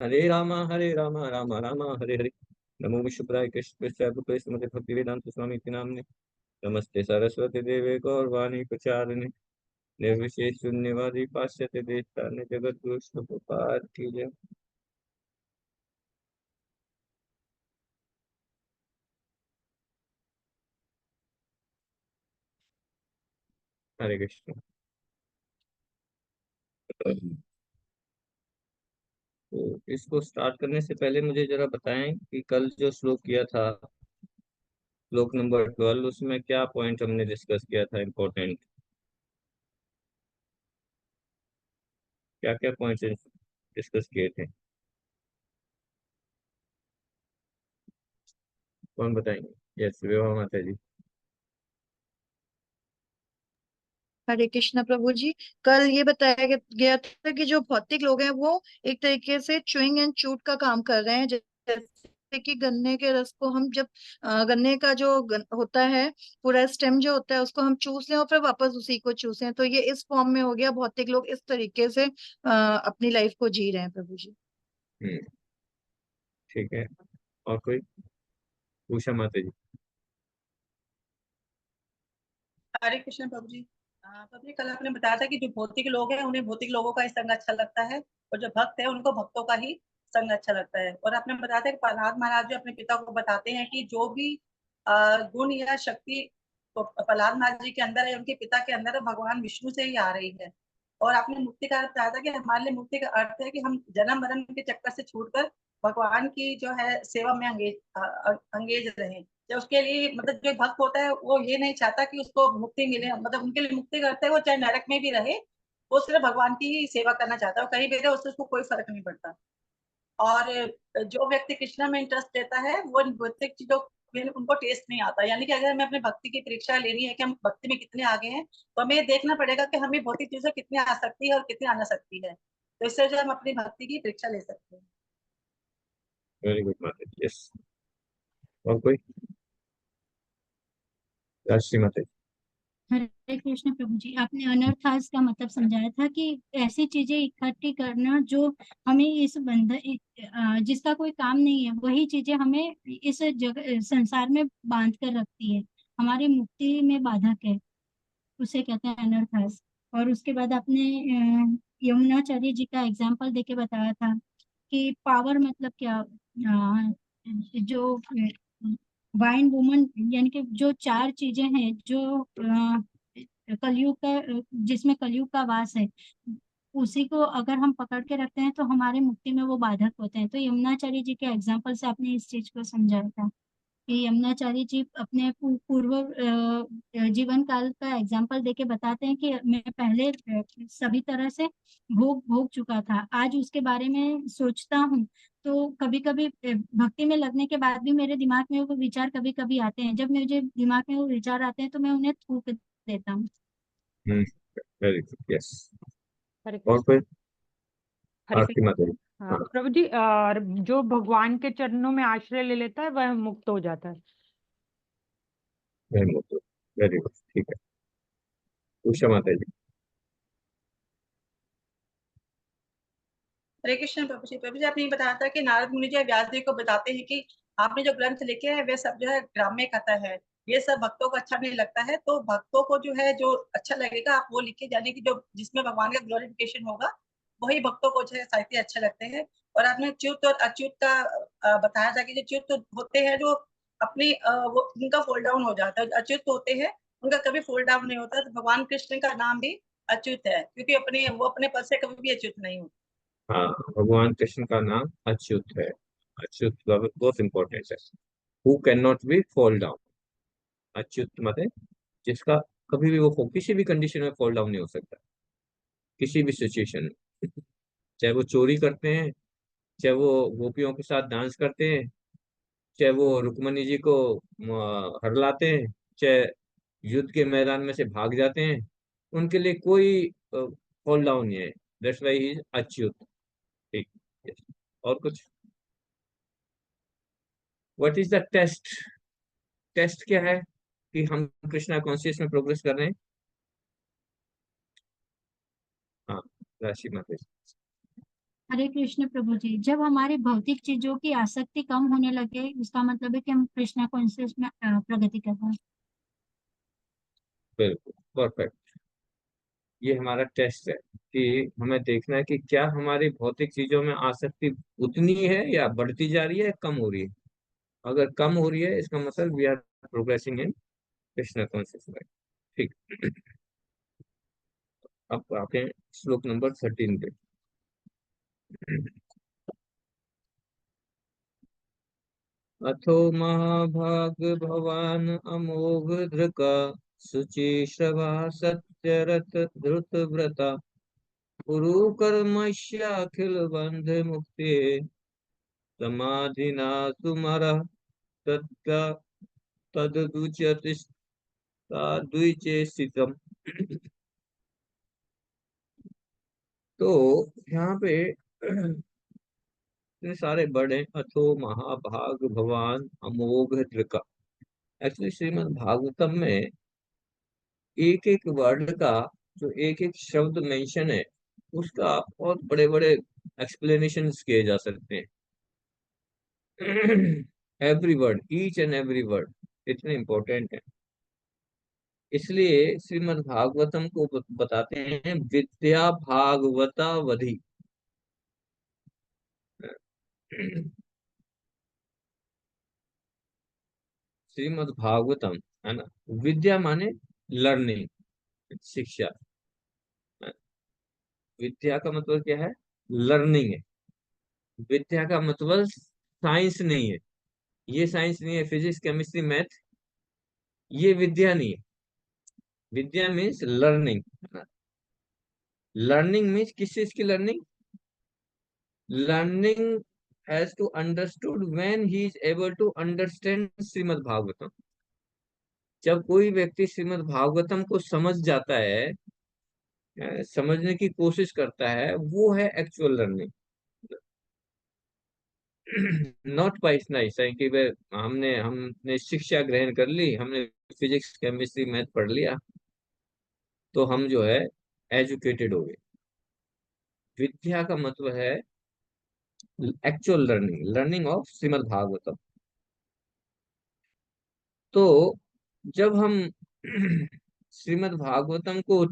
हरे राम राम राम हरे हरे। नमो विष्णुपदाय कृष्ण मते भक्ति वेदांत स्वामी इति नामने। नमस्ते सरस्वती देवे गौरवाणी प्रचारिणे। निर्विशेष शून्यवादी पाश्चात्य देशताने जगत गुरु प्रभुपाद की जय। हरे कृष्ण। तो इसको स्टार्ट करने से पहले मुझे जरा बताएं कि कल जो श्लोक किया था, श्लोक नंबर 12, उसमें क्या पॉइंट हमने डिस्कस किया था इम्पोर्टेंट? क्या क्या पॉइंट्स डिस्कस किए थे? कौन बताएंगे? यस, विभा माता जी। हरे कृष्ण प्रभु जी। कल ये बताया गया था कि जो भौतिक लोग हैं वो एक तरीके से च्युइंग एंड चूट का काम कर रहे हैं। जैसे कि गन्ने के रस को हम जब गन्ने का जो होता है, पूरा स्टेम जो होता है उसको हम चूस लें और फिर वापस उसी को चूसें, तो ये इस फॉर्म में हो गया। भौतिक लोग इस तरीके से अपनी लाइफ को जी रहे हैं प्रभु जी। हम्म। ठीक है। और कोई? उषा माता जी। हरे कृष्ण प्रभु जी। प्रभु जी, कल आपने बताया था कि जो भौतिक लोग हैं उन्हें भौतिक लोगों का ही संग अच्छा लगता है, और जो भक्त है उनको भक्तों का ही संग अच्छा लगता है। और आपने बताया था कि प्रहलाद महाराज जो अपने पिता को बताते हैं कि जो भी गुण या शक्ति तो प्रहलाद महाराज जी के अंदर है, उनके पिता के अंदर है, भगवान विष्णु से ही आ रही है। और आपने मुक्ति का अर्थ बताया था कि हमारे लिए मुक्ति का अर्थ है कि हम जन्म मरण के चक्कर से छूटकर भगवान की जो है सेवा में अंगेज रहें। या उसके लिए मतलब जो भक्त होता है वो ये नहीं चाहता कि उसको मुक्ति मिले, मतलब उनके लिए मुक्ति करते हैं वो चाहे नरक में भी रहे, वो सिर्फ भगवान की ही सेवा करना चाहता है, कहीं भी रहे उससे उसको कोई फर्क नहीं पड़ता। और जो व्यक्ति कृष्णा में इंटरेस्ट लेता है वो भौतिक चीजों में उनको टेस्ट नहीं आता। यानी कि अगर हमें अपनी भक्ति की परीक्षा लेनी है कि हम भक्ति में कितने आगे हैं, तो हमें ये देखना पड़ेगा कि हमें भौतिक चीजों कितनी आ सकती है और कितनी आना सकती है, तो इससे जो हम अपनी भक्ति की परीक्षा ले सकते हैं। वेरी गुड माता जी। यस। और कोई? राष्ट्रीय माता जी। हरे कृष्ण प्रभु जी, आपने अनर्थास का मतलब समझाया था कि ऐसी चीजें इकट्ठी करना जो हमें इस जिसका कोई काम नहीं है, वही चीजें हमें इस जगह संसार में बांध कर रखती है, हमारी मुक्ति में बाधक है, उसे कहते हैं अनर्थास। और उसके बाद आपने यमुनाचार्य जी का एग्जाम्पल देके बताया था कि पावर मतलब क्या, जो वाइन वुमन, यानी कि जो चार चीजें हैं जो कलयुग का, जिसमें कलयुग का वास है, उसी को अगर हम पकड़ के रखते हैं तो हमारे मुक्ति में वो बाधक होते हैं। तो यमुनाचार्य जी के एग्जाम्पल से आपने इस चीज को समझाया था कि यमुनाचार्य जी अपने पूर्व जीवन काल का एग्जाम्पल देके बताते हैं कि मैं पहले सभी तरह से भोग भोग चुका था, आज उसके बारे में सोचता हूँ तो कभी कभी भक्ति में लगने के बाद भी मेरे दिमाग में वो विचार कभी कभी आते हैं। जब मुझे दिमाग में वो विचार आते हैं तो मैं उन्हें थूक देता हूँ। Hmm. Very good. Yes. Hare और कृष्ण। कोई? हरे आरती कृष्ण। माता जी। हाँ हाँ। प्रभु जी, और जो भगवान के चरणों में आश्रय ले लेता है वह मुक्त हो जाता है। Very good. Very good. ठीक है। उषा माता जी। हरे कृष्ण प्रभु जी। प्रभु जी, आपने ये बताया था कि नारद मुनि जो है व्यास जी को बताते हैं कि आपने जो ग्रंथ लिखे हैं वे सब जो है ग्राम्य कथा है, ये सब भक्तों को अच्छा नहीं लगता है, तो भक्तों को जो है जो अच्छा लगेगा आप वो लिखे, यानी कि जो जिसमें भगवान का ग्लोरिफिकेशन होगा वही भक्तों को जो है साहित्य अच्छे लगते हैं। और आपने च्युत और अच्युत का बताया था कि जो च्युत होते हैं जो अपनी वो उनका फॉल डाउन हो जाता है, अच्युत होते हैं उनका कभी फॉल डाउन नहीं होता। तो भगवान कृष्ण का नाम भी अच्युत है क्योंकि अपने वो अपने पद से कभी भी अच्युत नहीं होते। हाँ, भगवान कृष्ण का नाम अच्युत है। अच्युत बहुत इंपॉर्टेंट है। Who can not be fall down. Achyut मतलब जिसका कभी भी वो किसी भी कंडीशन में फॉल डाउन नहीं हो सकता, किसी भी सिचुएशन में। चाहे वो चोरी करते हैं, चाहे वो गोपियों के साथ डांस करते हैं, चाहे वो रुक्मणी जी को हरलाते हैं, चाहे युद्ध के मैदान में से भाग जाते हैं, उनके लिए कोई फॉल डाउन नहीं है। That's why he is Achyut. ठीक। Yes. और कुछ? What is the test? Test क्या है कि हम कृष्णा कॉन्शियस में प्रोग्रेस कर रहे हैं? हाँ, राशि माता जी। हरे कृष्ण प्रभु जी, जब हमारी भौतिक चीजों की आसक्ति कम होने लगे, इसका मतलब है कि हम कृष्णा कॉन्शियस में प्रगति कर रहे हैं। बिल्कुल परफेक्ट। ये हमारा टेस्ट है कि हमें देखना है कि क्या हमारी भौतिक चीजों में आसक्ति उतनी है या बढ़ती जा रही है, कम हो रही है। अगर कम हो रही है इसका मतलब we are progressing in Krishna consciousness. ठीक। अब आते हैं श्लोक नंबर 13 पे। अथो महाभाग भवान अमोघ धृका शुचिश्रवा सत्यरथ धृत व्रता कुरु कर्मस्याखिल बंध मुक्ति समाधिना तुमरा तत्का तदुच्यतिष्ठाद्विचेषितम्। तो यहाँ पे इतने सारे वर्ड हैं, अथो महाभाग भवान अमोघ दृका। एक्चुअली श्रीमद् भागवतम में एक एक वर्ड का, जो एक एक शब्द मेंशन है, उसका बहुत बड़े बड़े एक्सप्लेनेशन किए जा सकते हैं। Every word, each and every word इतने इंपॉर्टेंट है। इसलिए श्रीमद् भागवतम को बताते हैं विद्या भागवतावधि। श्रीमद् भागवतम, है ना। विद्या माने लर्निंग, शिक्षा। विद्या का मतलब क्या है? लर्निंग है। विद्या का मतलब साइंस नहीं है। ये साइंस नहीं है, फिजिक्स केमिस्ट्री मैथ, ये विद्या नहीं है। Vidya means learning. Learning means किस चीज की learning? Learning has to understood when he is able to understand Shrimad Bhagavatam. जब कोई व्यक्ति श्रीमद् भागवतम को समझ जाता है, समझने की कोशिश करता है, वो है actual learning. Not by nice है कि हमने हमने शिक्षा ग्रहण कर ली, हमने फिजिक्स केमिस्ट्री मैथ पढ़ लिया तो हम जो है एजुकेटेड हो गए। विद्या का मतलब है actual learning, learning of Shrimad Bhagavatam. तो जब हम श्रीमद् भागवतम को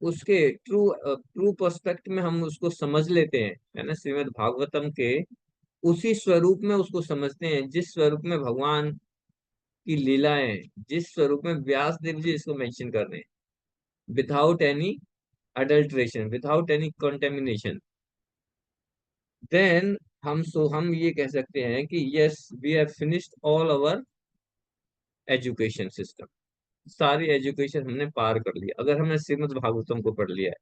उसके ट्रू ट्रू पर्सपेक्ट में हम उसको समझ लेते हैं, है ना, श्रीमद् भागवतम के उसी स्वरूप में उसको समझते हैं जिस स्वरूप में भगवान की लीलाएं, जिस स्वरूप में व्यास देव जी इसको मेंशन कर रहे हैं, without any adulteration, without any contamination, then हम ये कह सकते हैं कि yes we have finished all our education system. सारी एजुकेशन हमने पार कर लिया अगर हमने श्रीमद् भागवतम को पढ़ लिया है।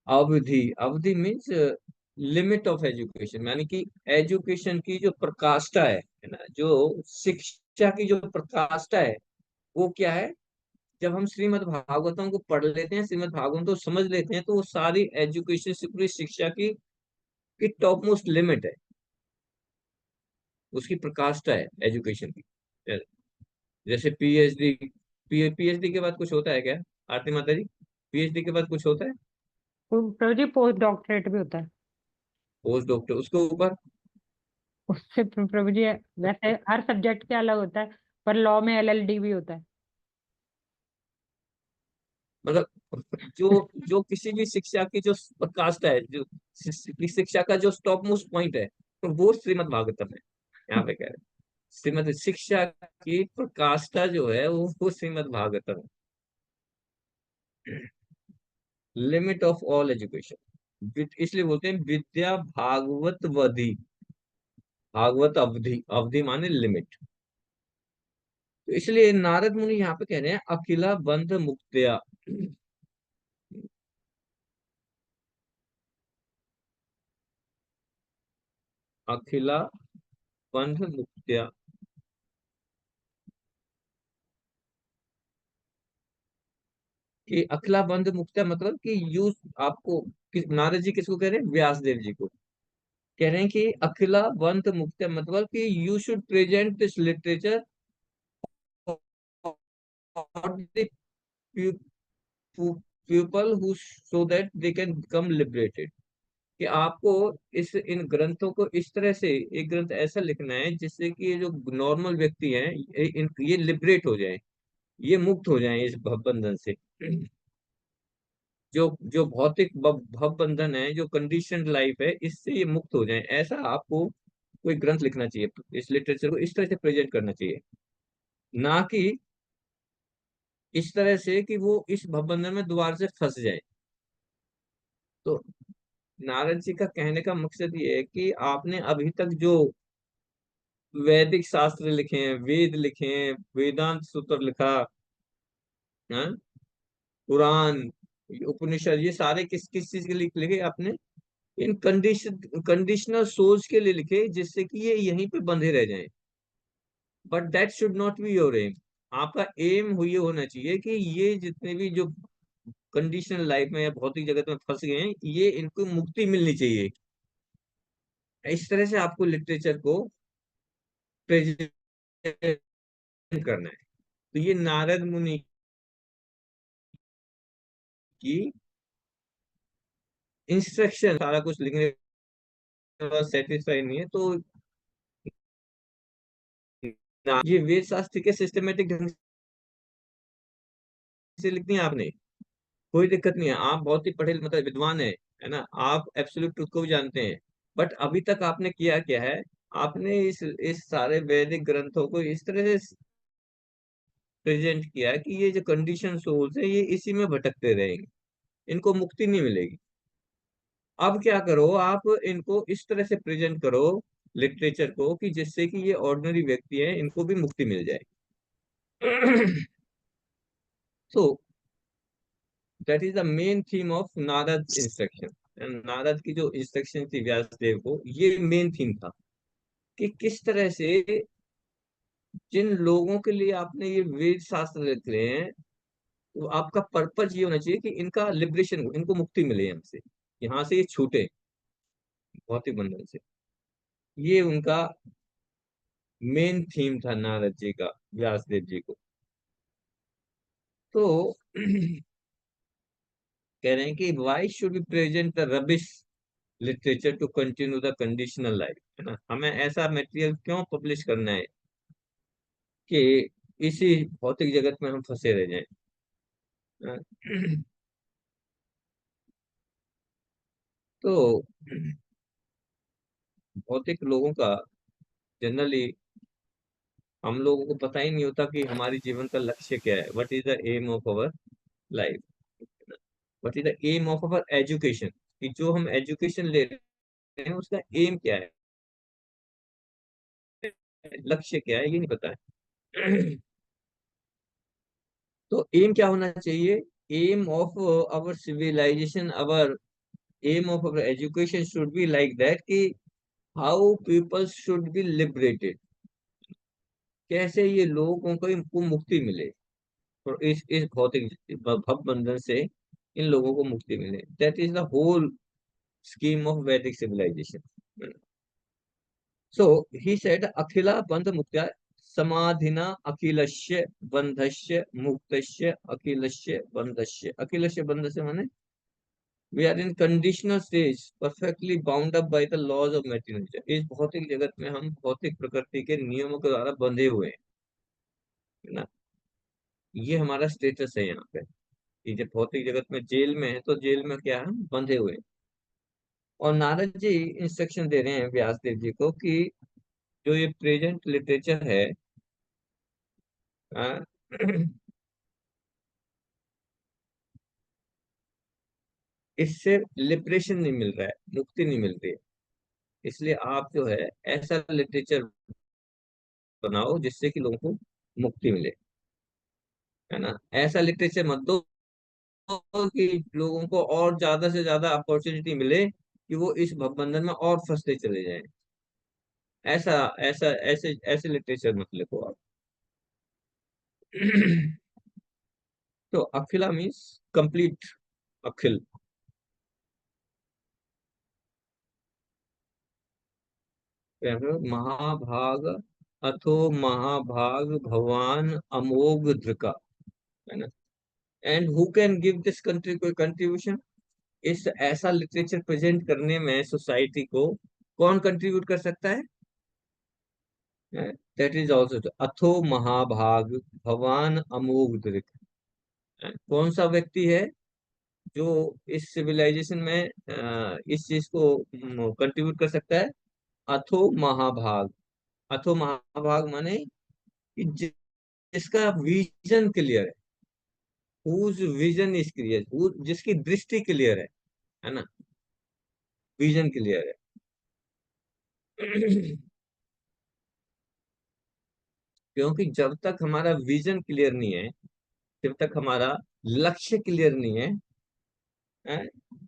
अवधि, अवधि मीन्स लिमिट ऑफ एजुकेशन, यानी कि एजुकेशन की जो प्रकाष्ठा है ना, जो शिक्षा की जो प्रकाष्ठा है, वो क्या है? जब हम श्रीमद् भागवतम को पढ़ लेते हैं, श्रीमद् भागवतम को समझ लेते हैं, तो वो सारी एजुकेशन से, पूरी शिक्षा की टॉप मोस्ट लिमिट है, उसकी प्रकाष्ठा है एजुकेशन की। जैसे पीएचडी, पीएचडी के बाद कुछ होता है क्या आरती माता जी? पीएचडी के बाद कुछ होता है? प्रभु जी पोस्ट डॉक्टरेट भी होता है पोस्ट डॉक्टर, उसके ऊपर उससे। प्रभु जी वैसे हर सब्जेक्ट के अलग होता है, पर लॉ में एलएलडी भी होता है। मतलब जो जो किसी भी शिक्षा की जो प्रकाष्ठा है, जो शिक्षा का जो टॉप मोस्ट पॉइंट है, तो वो श्रीमद् भागवतम है। यहाँ पे कह रहे हैं श्रीमद् शिक्षा की प्रकाष्ठा जो है वो श्रीमद् भागवतम है। लिमिट ऑफ ऑल एजुकेशन, इसलिए बोलते हैं विद्या भागवत वधि। भागवत अवधि, अवधि माने लिमिट। तो इसलिए नारद मुनि यहाँ पे कह रहे हैं अखिला बंध मुक्त्या। अखिला बंध मुक्त्या, कि अखिला बंध मुक्त्या मतलब कि यू आपको नारद जी किसको कह रहे हैं? व्यास देव जी को कह रहे हैं कि अखिला बंध मुक्त्या मतलब कि you should present this literature people who so that they can become liberated, कि आपको इस इन ग्रंथों को इस तरह से, एक ग्रंथ ऐसा लिखना है जिससे कि ये जो नॉर्मल व्यक्ति हैं ये लिबरेट हो जाए, ये मुक्त हो जाए इस भव बंधन से। जो जो भौतिक भव बंधन है, जो कंडीशन लाइफ है, इससे ये मुक्त हो जाए, ऐसा आपको कोई ग्रंथ लिखना चाहिए। इस लिटरेचर को इस तरह से प्रेजेंट करना चाहिए, ना कि इस तरह से कि वो इस भवबंधन में दोबारा से फंस जाए। तो नारद जी का कहने का मकसद ये है कि आपने अभी तक जो वैदिक शास्त्र लिखे हैं, वेद लिखे हैं, वेदांत सूत्र लिखा, हाँ, पुराण, उपनिषद, ये सारे किस किस चीज के लिए लिखे आपने? इन कंडीशनल सोच के लिए लिखे, जिससे कि ये यहीं पे बंधे रह जाएं। But that should not be your aim. आपका एम ये होना चाहिए कि ये जितने भी जो कंडीशनल लाइफ में या भौतिक जगत में फंस गए हैं, ये इनको मुक्ति मिलनी चाहिए। इस तरह से आपको लिटरेचर को प्रेजेंट करना है। तो ये नारद मुनि की इंस्ट्रक्शन, सारा कुछ लिखने के बाद सेटिस्फाई नहीं है तो ये वेद शास्त्र के सिस्टमेटिक ढंग से लिखनी है आपने, कोई दिक्कत नहीं है। आप बहुत ही पढ़े मतलब विद्वान है ना, आप एब्सोल्यूट ट्रुथ को भी जानते हैं। बट अभी तक आपने किया क्या है? आपने इस सारे वैदिक ग्रंथों को इस तरह से प्रेजेंट किया है कि ये जो कंडीशन सोल्स है, ये इसी में भटकते रहेंगे, इनको मुक्ति नहीं मिलेगी। अब क्या करो, आप इनको इस तरह से प्रेजेंट करो लिटरेचर को कि जिससे कि ये ऑर्डिनरी व्यक्ति हैं, इनको भी मुक्ति मिल जाए। So that is the main theme of Narad instruction. Narad की जो इंस्ट्रक्शन थी व्यास देव को, ये मेन थीम था कि किस तरह से जिन लोगों के लिए आपने ये वेद शास्त्र लिख रहे हैं, तो आपका पर्पज ये होना चाहिए कि इनका लिबरेशन हो, इनको मुक्ति मिले हमसे, यहाँ से ये छूटे भौतिक बंधन से। ये उनका मेन थीम था नारद जी का, व्यासदेव जी को। तो कह रहे हैं कि why should be present the rubbish literature to continue the conditional life, है ना, हमें ऐसा मटेरियल क्यों पब्लिश करना है कि इसी भौतिक जगत में हम फंसे रह जाएं। हाँ। तो भौतिक लोगों का जनरली, हम लोगों को पता ही नहीं होता कि हमारे जीवन का लक्ष्य क्या है, what is the aim of our life, what is the aim of our education, कि जो हम एजुकेशन ले रहे हैं उसका एम क्या है, लक्ष्य क्या है, ये नहीं पता है। तो एम क्या होना चाहिए? Aim of our civilisation, our aim of our education should be like that कि how people should be liberated, कैसे ये लोगों को इनको मुक्ति मिले, और इस भौतिक भव बंधन से इन लोगों को मुक्ति मिले। That is the whole scheme of Vedic civilization. So he said, Akhila bandha muktya samadhina akhilashya bandhasya muktashya akhilashya bandhasya। अखिलस्य बंध से माने we are in conditional stage perfectly bound up by the laws of material nature। इस भौतिक जगत में हम भौतिक प्रकृति के नियमों के द्वारा बंधे हुए हैं, है ना, ये हमारा स्टेटस है यहाँ पे। कि जब भौतिक जगत में जेल में है, तो जेल में क्या है, हम बंधे हुए हैं। और नारद जी इंस्ट्रक्शन दे रहे हैं व्यास देव जी को कि जो ये प्रेजेंट लिटरेचर है, आ, इससे लिबरेशन नहीं मिल रहा है, मुक्ति नहीं मिल रही है। इसलिए आप जो है ऐसा लिटरेचर बनाओ जिससे कि लोगों को मुक्ति मिले, है ना। ऐसा लिटरेचर मत दो कि लोगों को और ज्यादा से ज्यादा अपॉर्चुनिटी मिले कि वो इस भवबंधन में और फंसते चले जाएं। ऐसा ऐसा ऐसे ऐसे लिटरेचर मत लिखो आप। तो अखिला मीन्स कंप्लीट, अखिल। महाभाग अथो महाभाग भगवान अमोघ धृका, है ना, and who can give this country कोई कंट्रीब्यूशन, इस ऐसा लिटरेचर प्रेजेंट करने में सोसाइटी को कौन कंट्रीब्यूट कर सकता है? दैट इज ऑल्सो अथो महाभाग भवान अमोघ दृक। कौन सा व्यक्ति है जो इस सिविलाइजेशन में इस चीज को कंट्रीब्यूट कर सकता है? अथो महाभाग। अथो महाभाग माने कि जिसका विजन क्लियर है, whose विजन इज क्लियर, जिसकी दृष्टि क्लियर है ना, विजन क्लियर है। क्योंकि जब तक हमारा विजन क्लियर नहीं है, जब तक हमारा लक्ष्य क्लियर नहीं है,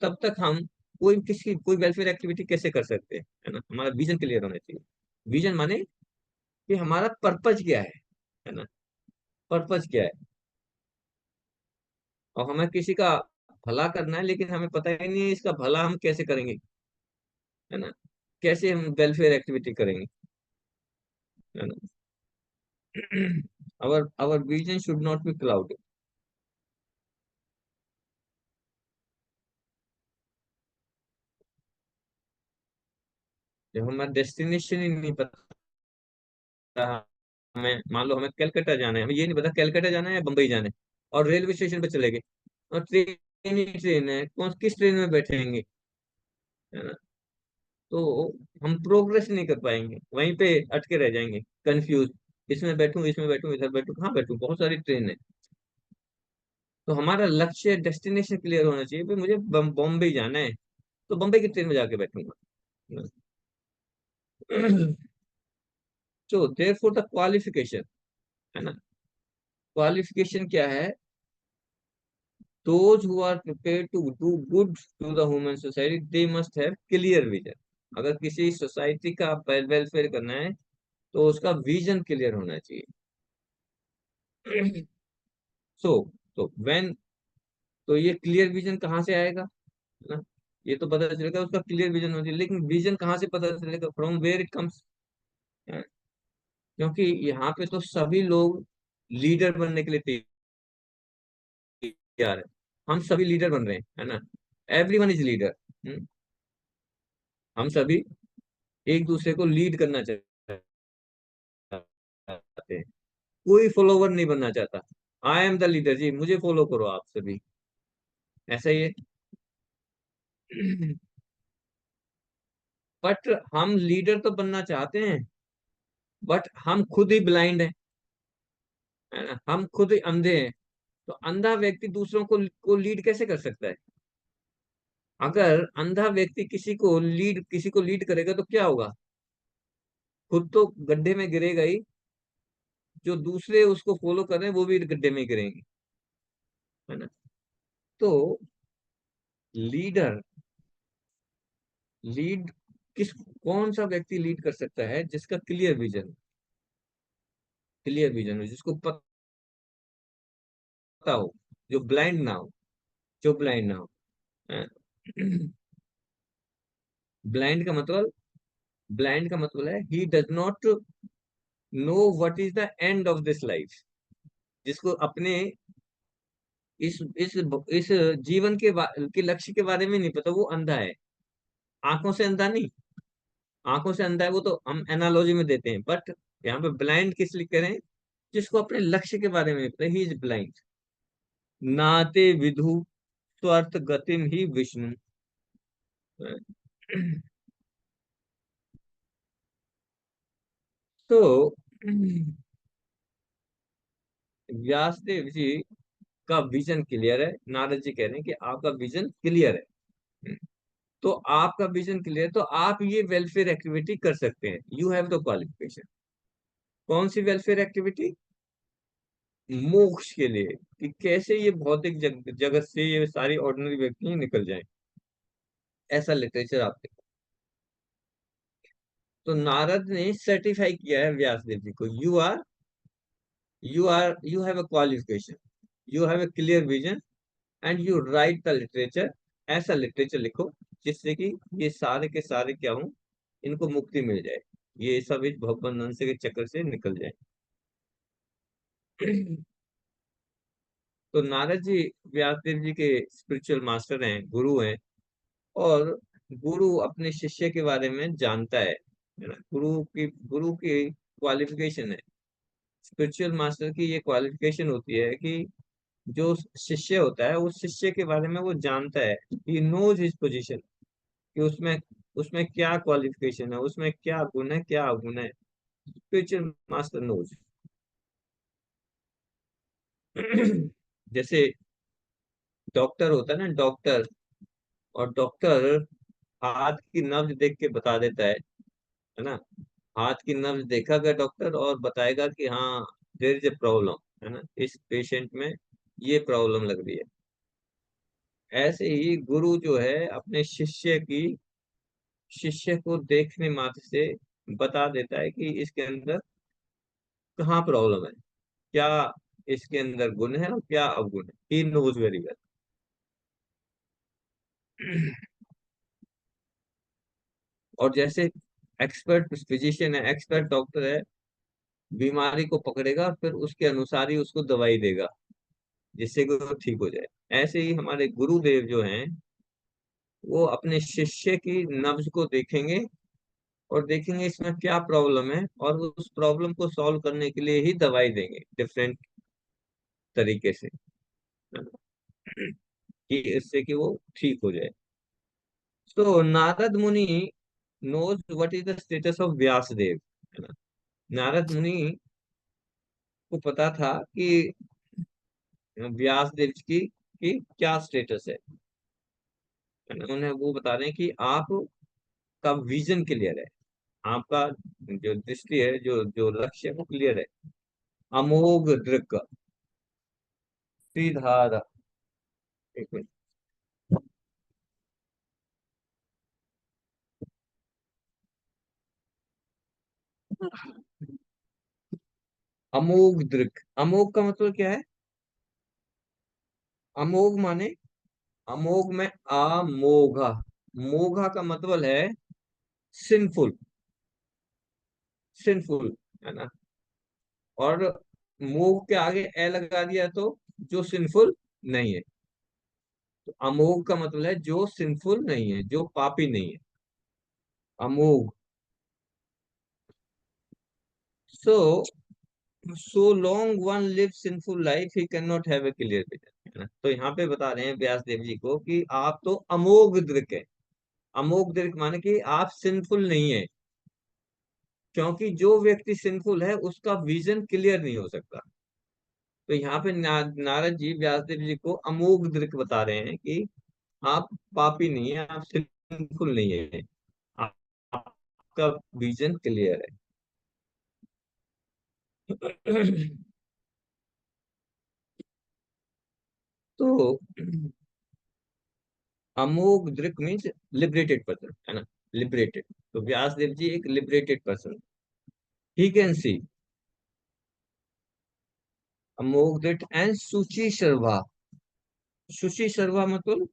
तब तक हम कोई वेलफेयर एक्टिविटी कैसे कर सकते हैं, है ना। हमारा विजन क्लियर होना चाहिए। विजन माने कि हमारा पर्पज क्या है ना, पर्पज क्या है। और हमें किसी का भला करना है, लेकिन हमें पता ही नहीं है इसका भला हम कैसे करेंगे, है ना, कैसे हम वेलफेयर एक्टिविटी करेंगे, है ना। our vision should not be clouded। जब हमारा डेस्टिनेशन ही नहीं पता, हमें मान लो हमें कलकत्ता जाना है, हमें ये नहीं पता कलकत्ता जाना है या बम्बई जाना है, और रेलवे स्टेशन पे चले गए और ट्रेन ही ट्रेन है, कौन किस ट्रेन में बैठेंगे, है ना। तो हम प्रोग्रेस नहीं कर पाएंगे, वहीं पे अटके रह जाएंगे कंफ्यूज, इसमें बैठूं इधर बैठूं, कहाँ बैठूं, बहुत सारी ट्रेन है। तो हमारा लक्ष्य डेस्टिनेशन क्लियर होना चाहिए, भाई मुझे बॉम्बे जाना है, तो बम्बई की ट्रेन में जाके बैठूंगा। तो देयरफॉर द क्वालिफिकेशन, है ना, क्वालिफिकेशन क्या है? those who are prepared to do good to the human society, they must have clear vision। अगर किसी सोसाइटी का वेलफेयर करना है तो उसका विजन क्लियर होना चाहिए। सो तो व्हेन, तो ये क्लियर विजन कहाँ से आएगा, है ना। ये तो पता चलेगा उसका क्लियर विजन होना चाहिए, लेकिन विजन कहाँ से पता चलेगा? From where it comes. क्योंकि यहाँ पे तो सभी लोग लीडर बनने के लिए तैयार है, हम सभी लीडर बन रहे हैं, है ना। Everyone is leader. हम सभी एक दूसरे को लीड करना चाहते हैं, कोई फॉलोवर नहीं बनना चाहता। आई एम द लीडर जी, मुझे फॉलो करो आप सभी, ऐसा ही है। बट हम लीडर तो बनना चाहते हैं, बट हम खुद ही ब्लाइंड है ना, हम खुद ही अंधे हैं। तो अंधा व्यक्ति दूसरों को लीड कैसे कर सकता है? अगर अंधा व्यक्ति किसी को लीड करेगा तो क्या होगा? खुद तो गड्ढे में गिरेगा ही, जो दूसरे उसको फॉलो कर रहे हैं वो भी गड्ढे में गिरेंगे, है ना। तो लीडर, लीड कौन सा व्यक्ति लीड कर सकता है? जिसका क्लियर विजन हो, जिसको पता हो, जो ब्लाइंड ना हो, जो ब्लाइंड ना हो। ब्लाइंड का मतलब, ब्लाइंड का मतलब है he does not know what is the end of this life. जिसको अपने इस जीवन के लक्ष्य के बारे में नहीं पता, वो अंधा है। आंखों से अंधा नहीं, आंखों से अंधा है वो तो हम एनालॉजी में देते हैं, बट यहाँ पे ब्लाइंड किस लिए करें? जिसको अपने लक्ष्य के बारे में नहीं पता, ही इज ब्लाइंड। नाते विधु स्वार्थ गतिम ही विष्णु। तो व्यासदेव जी का विजन क्लियर है, नारद जी कह रहे हैं कि आपका विजन क्लियर है। तो आपका विजन क्लियर, तो आप ये वेलफेयर एक्टिविटी कर सकते हैं, यू हैव द क्वालिफिकेशन। कौन सी वेलफेयर एक्टिविटी? मोक्ष के लिए, कि कैसे ये भौतिक जगत से ये सारी ऑर्डिनरी व्यक्ति निकल जाएं, ऐसा लिटरेचर आप देखो। तो नारद ने सर्टिफाई किया है व्यासदेव जी को, you have a qualification, you have a clear vision and you write the literature। ऐसा लिटरेचर लिखो जिससे कि ये सारे के सारे क्या हो, इनको मुक्ति मिल जाए, ये सब इस भवबंधन से के चक्कर से निकल जाए। तो नारद जी व्यासदेव जी के स्पिरिचुअल मास्टर हैं, गुरु हैं, और गुरु अपने शिष्य के बारे में जानता है ना। गुरु की क्वालिफिकेशन है, स्पिरिचुअल मास्टर की ये क्वालिफिकेशन होती है कि जो शिष्य होता है उस शिष्य के बारे में वो जानता है, ही नोज हिज पोजीशन, कि उसमें उसमें क्या क्वालिफिकेशन है, उसमें क्या गुण है, क्या अवगुण है। Spiritual master knows. जैसे डॉक्टर होता है ना, डॉक्टर, और डॉक्टर हाथ की नब्ज देख के बता देता है ना। हाथ की नब्ज देखागा डॉक्टर और बताएगा कि हाँ, देयर इज ए प्रॉब्लम, है ना, इस पेशेंट में ये प्रॉब्लम लग रही है। ऐसे ही गुरु जो है अपने शिष्य को देखने मात्र से बता देता है कि इसके अंदर कहाँ प्रॉब्लम है, क्या इसके अंदर गुण है और क्या अवगुण है। He knows very well. और जैसे एक्सपर्ट फिजिशियन है, एक्सपर्ट डॉक्टर है, बीमारी को पकड़ेगा फिर उसके अनुसार ही उसको दवाई देगा जिससे कि वो ठीक हो जाए। ऐसे ही हमारे गुरुदेव जो हैं वो अपने शिष्य की नब्ज को देखेंगे और देखेंगे इसमें क्या प्रॉब्लम है, और वो उस प्रॉब्लम को सॉल्व करने के लिए ही दवाई देंगे डिफरेंट तरीके से, है ना, कि इससे कि वो ठीक हो जाए। तो नारद मुनि knows what is the status of Vyasdev, है ना। नारद मुनि को पता था कि व्यासदेव की क्या स्टेटस है ना। उन्हें वो बता रहे हैं कि आपका विजन क्लियर है, आपका जो दृष्टि है, जो जो लक्ष्य है वो क्लियर है। अमोघ दृक, श्रीधारा, एक मिनट, अमोघ दृक, अमोघ का मतलब क्या है? अमोघ माने, अमोघ में अमोघा, मोघा का मतलब है सिंफुल, सिंफुल, है ना। और मोघ के आगे ए लगा दिया तो जो सिंफुल नहीं है। तो अमोघ का मतलब है जो सिंफुल नहीं है, जो पापी नहीं है, अमोघ। सो so long one lives sinful life he cannot have a clear vision, है ना। तो यहाँ पे बता रहे हैं व्यास देव जी को कि आप तो अमोघ दृक है। अमोघ दृक माने कि आप सिंफुल नहीं है, क्योंकि जो व्यक्ति सिंफुल है उसका विजन क्लियर नहीं हो सकता। तो यहाँ पे नारद जी व्यासदेव जी को अमोघ दृक बता रहे हैं कि आप पापी नहीं है, आप सिंफुल नहीं है, आपका विजन क्लियर है। तो अमोघ दृक मीन्स लिबरेटेड पर्सन, है ना, लिबरेटेड। तो व्यासदेव जी एक liberated person, he can see अमोघ दृक एंड शुचि सर्वा। शुचि सर्वा मतलब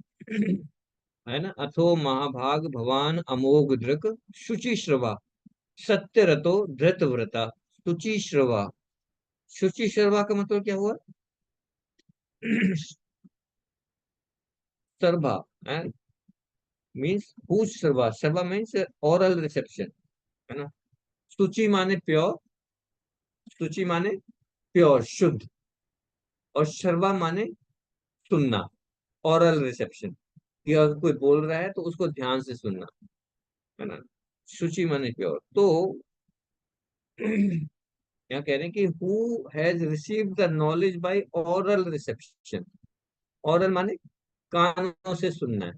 है ना, अथो महाभाग भवान अमोघ दृक शुचि श्रवा, सत्य रतो धृत व्रता, शुचि श्रवा। शुचि श्रवा का मतलब क्या हुआ? सर्वा मीन्स हुज सर्वा, सर्वा मीन्स ओरल रिसेप्शन, है ना। शुचि माने प्योर, शुचि माने प्योर शुद्ध, और शर्वा माने सुनना, ओरल रिसेप्शन, कि अगर कोई बोल रहा है तो उसको ध्यान से सुनना, है ना। शुचि माने प्योर। तो क्या कह रहे हैं कि who has received the knowledge by oral reception. Oral माने कानों से सुनना है।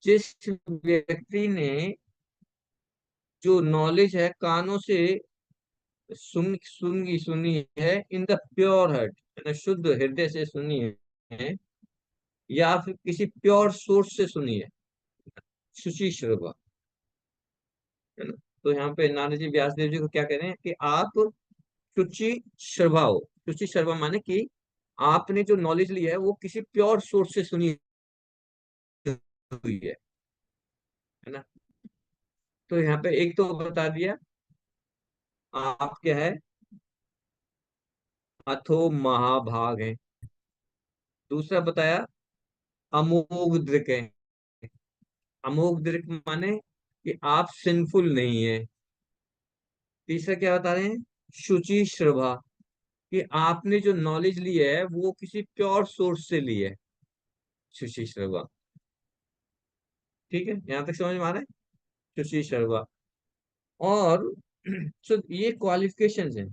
जिस व्यक्ति ने जो नॉलेज है कानों से सुनी है, इन द प्योर हार्ट, है ना, शुद्ध हृदय से सुनी है, या फिर किसी प्योर सोर्स से सुनी है, शुचि श्रवा, है ना। तो यहाँ पे नारद जी व्यासदेव जी को क्या कह रहे हैं कि आप शुचि श्रवा हो। शुचि श्रवा माने कि आपने जो नॉलेज ली है वो किसी प्योर सोर्स से सुनी हुई है ना। तो यहाँ पे एक तो बता दिया, आप क्या है, अथो महाभाग है, दूसरा बताया अमोघ दृक है। अमोघ दृक माने कि आप सिंफुल नहीं है। तीसरा क्या बता रहे हैं? शुचि श्रवा, कि आपने जो नॉलेज ली है वो किसी प्योर सोर्स से ली है। शुचि श्रवा, ठीक है, यहां तक समझ में आ रहा है? शुचि श्रवा। और so ये क्वालिफिकेशंस हैं,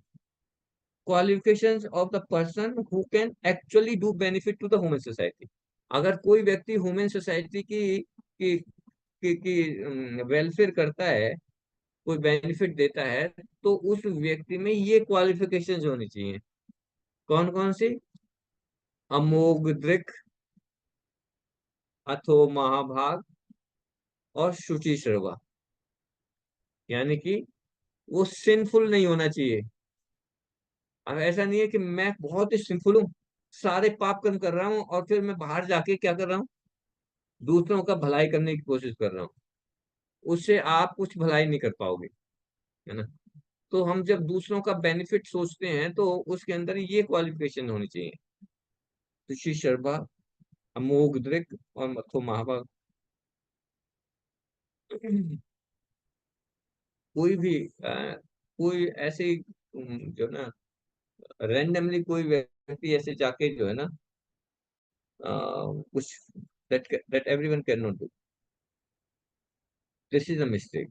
qualifications of the person who can actually do benefit to the human society. अगर कोई व्यक्ति ह्यूमन सोसाइटी की वेलफेयर करता है, कोई बेनिफिट देता है, तो उस व्यक्ति में ये क्वालिफिकेशंस होनी चाहिए। कौन कौन सी? अमोघ दृक, अथो महाभाग, और शुचि सर्वा। यानी कि वो सिंफुल नहीं होना चाहिए। अब ऐसा नहीं है कि मैं बहुत ही सिंफुल हूँ, सारे पाप कर्म कर रहा हूँ और फिर मैं बाहर जाके क्या कर रहा हूँ, दूसरों का भलाई करने की कोशिश कर रहा हूँ। उससे आप कुछ भलाई नहीं कर पाओगे, है ना। तो हम जब दूसरों का बेनिफिट सोचते हैं तो उसके अंदर ये क्वालिफिकेशन होनी चाहिए। शुचि सर्वा, अमोघ दृक और मथो महाभाग। कोई भी कोई ऐसे जो ना रैंडमली कोई व्यक्ति ऐसे जाके जो है ना कुछ that everyone cannot do, this is a mistake।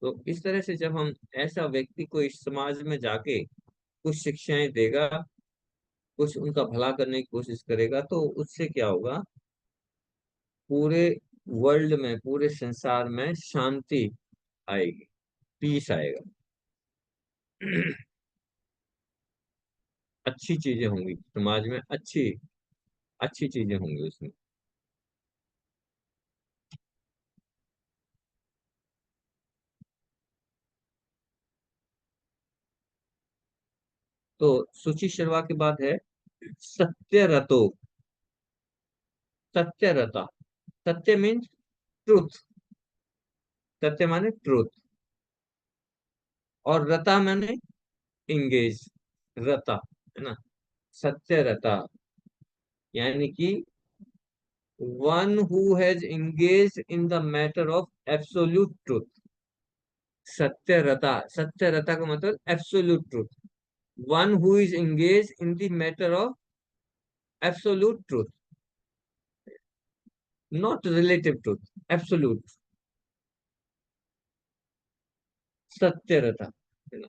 तो इस तरह से जब हम ऐसा व्यक्ति को इस समाज में जाके कुछ शिक्षाएं देगा, कुछ उनका भला करने की कोशिश करेगा, तो उससे क्या होगा, पूरे वर्ल्ड में, पूरे संसार में शांति आएगी, पीस आएगा। अच्छी चीजें होंगी समाज में, अच्छी अच्छी चीजें होंगी उसमें। तो सूची शर्मा के बाद है सत्य रतो। सत्य रता, सत्य मीन्स ट्रूथ, सत्य माने ट्रूथ, और रता माने इंगेज, रता, है ना। सत्य रता यानी कि one who has engaged in the matter of absolute truth. सत्य रता, सत्य रता का मतलब absolute truth. One who is engaged in the matter of absolute truth, not relative truth, absolute. सत्य रता, है ना।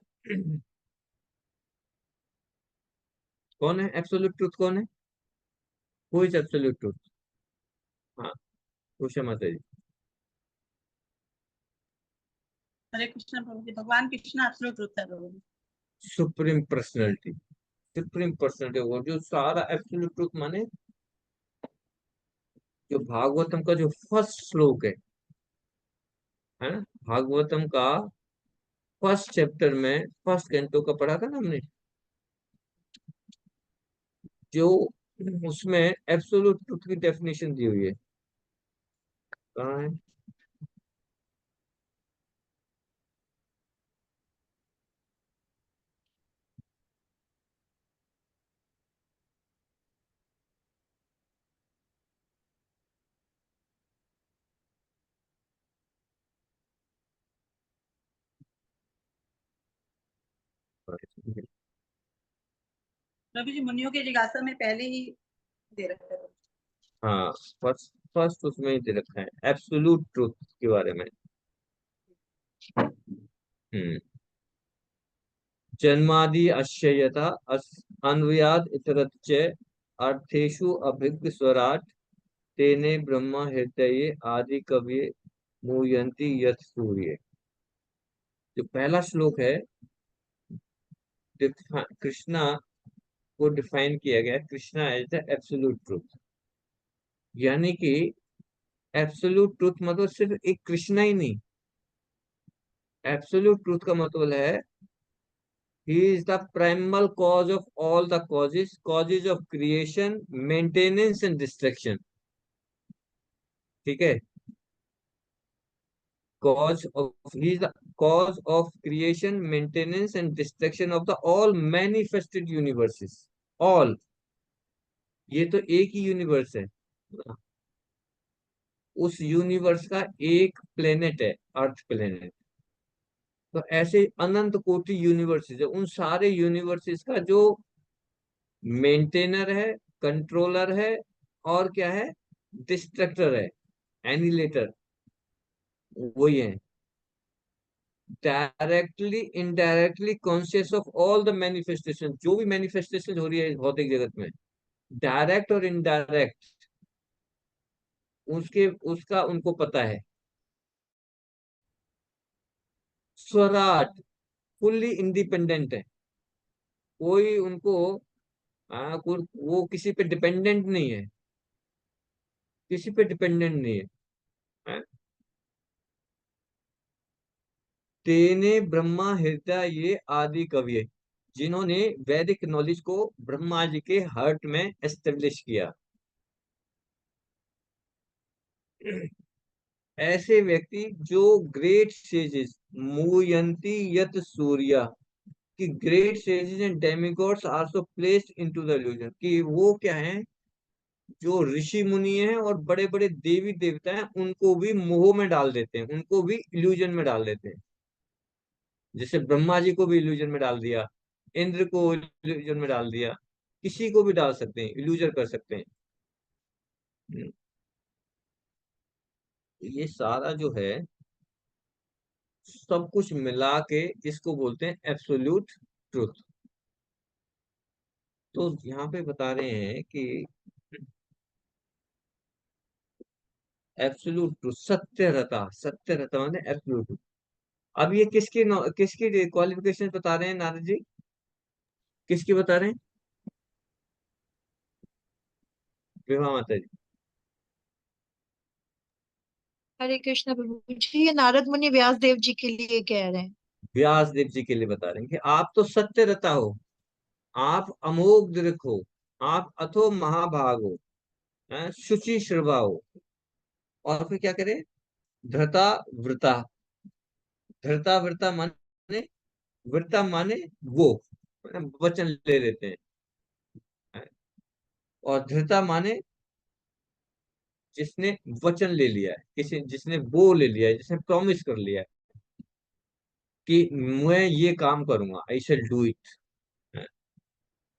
कौन है एब्सोल्यूट ट्रूथ? कौन है? Who is absolute truth? हाँ, उषा माता जी। हरे कृष्ण प्रभु जी, भगवान कृष्ण एब्सोल्यूट ट्रुथ है प्रभु जी। सुप्रीम पर्सनैलिटी, सुप्रीम पर्सनैलिटी, वो जो सारा एब्सोल्यूट ट्रूथ माने, जो भागवतम का जो फर्स्ट श्लोक है ना, भागवतम का फर्स्ट चैप्टर में, फर्स्ट कैंटो का पढ़ा था ना हमने, जो उसमें एब्सोल्यूट ट्रूथ की डेफिनेशन दी हुई है, कहाँ है? प्रभु जी मुनियों के जिज्ञासा में पहले ही दे रखा है। हाँ, फर्स्ट फर्स्ट उसमें ही दे रखा है एब्सोल्यूट ट्रूथ के बारे में। हम्म। जन्मादि अश्ययता अन्वयाद इतरच्च अर्थेषु अभिज्ञ स्वराट तेने ब्रह्म हृदय आदि कवि मुह्यंति यत् सूर्य। जो पहला श्लोक है, कृष्णा को डिफाइन किया गया, Krishna as the absolute truth. यानी कि एब्सोल्यूट ट्रूथ मतलब सिर्फ एक कृष्णा ही नहीं, एब्सोल्यूट ट्रूथ का मतलब है he is the primal cause of all the causes, causes of creation, maintenance and destruction. ठीक है, cause of he is the cause of creation, maintenance and destruction of the all manifested universes. All, ये तो एक ही universe है, उस universe का एक planet है, अर्थ प्लेनेट। तो ऐसे अनंत कोटि यूनिवर्सेस है, उन सारे यूनिवर्सेस का जो मेंटेनर है, कंट्रोलर है, और क्या है, डिस्ट्रक्टर है, एनिलेटर, वही है। Directly indirectly conscious of all the manifestation, जो भी मैनिफेस्टेशन हो रही है इस भौतिक जगत में, डायरेक्ट और इनडायरेक्ट, उसके उसका उनको पता है। स्वराट, फुल्ली इंडिपेंडेंट है, कोई उनको वो किसी पे डिपेंडेंट नहीं है, किसी पे डिपेंडेंट नहीं है, हाँ? तेने ब्रह्मा हृदय ये आदि कवि, जिन्होंने वैदिक नॉलेज को ब्रह्मा जी के हार्ट में एस्टेब्लिश किया। ऐसे व्यक्ति जो ग्रेट सेजेस, मुयंती यत सूर्या, कि great sages and demigods also placed into the illusion, कि वो क्या है, जो ऋषि मुनि हैं और बड़े बड़े देवी देवता हैं, उनको भी मोह में डाल देते हैं, उनको भी इल्यूजन में डाल देते हैं। जैसे ब्रह्मा जी को भी इल्यूजन में डाल दिया, इंद्र को इल्यूजन में डाल दिया, किसी को भी डाल सकते हैं, इल्यूजन कर सकते हैं। हम्म, ये सारा जो है, सब कुछ मिला के इसको बोलते हैं एब्सोल्यूट ट्रुथ। तो यहाँ पे बता रहे हैं कि एब्सोल्यूट ट्रुथ, सत्य रहता माने एब्सोल्यूट। अब ये किसकी क्वालिफिकेशन बता रहे हैं नारद जी, किसकी बता रहे हैं, विभा माता जी? हरे कृष्ण प्रभु जी, ये नारद मुनि व्यास देव जी के लिए कह रहे हैं। व्यास देव जी के लिए बता रहे हैं कि आप तो सत्य रहता हो, आप अमोघ दृक हो, आप अथो महाभाग हो, शुचि श्रवा हो, और फिर क्या करे, धृता वृता। धृता वृता माने, वृता माने वो, वचन ले लेते हैं, और धृता माने जिसने वचन ले लिया है, किसी जिसने वो ले लिया है, जिसने प्रॉमिस कर लिया है कि मैं ये काम करूंगा, आई शैल डू इट।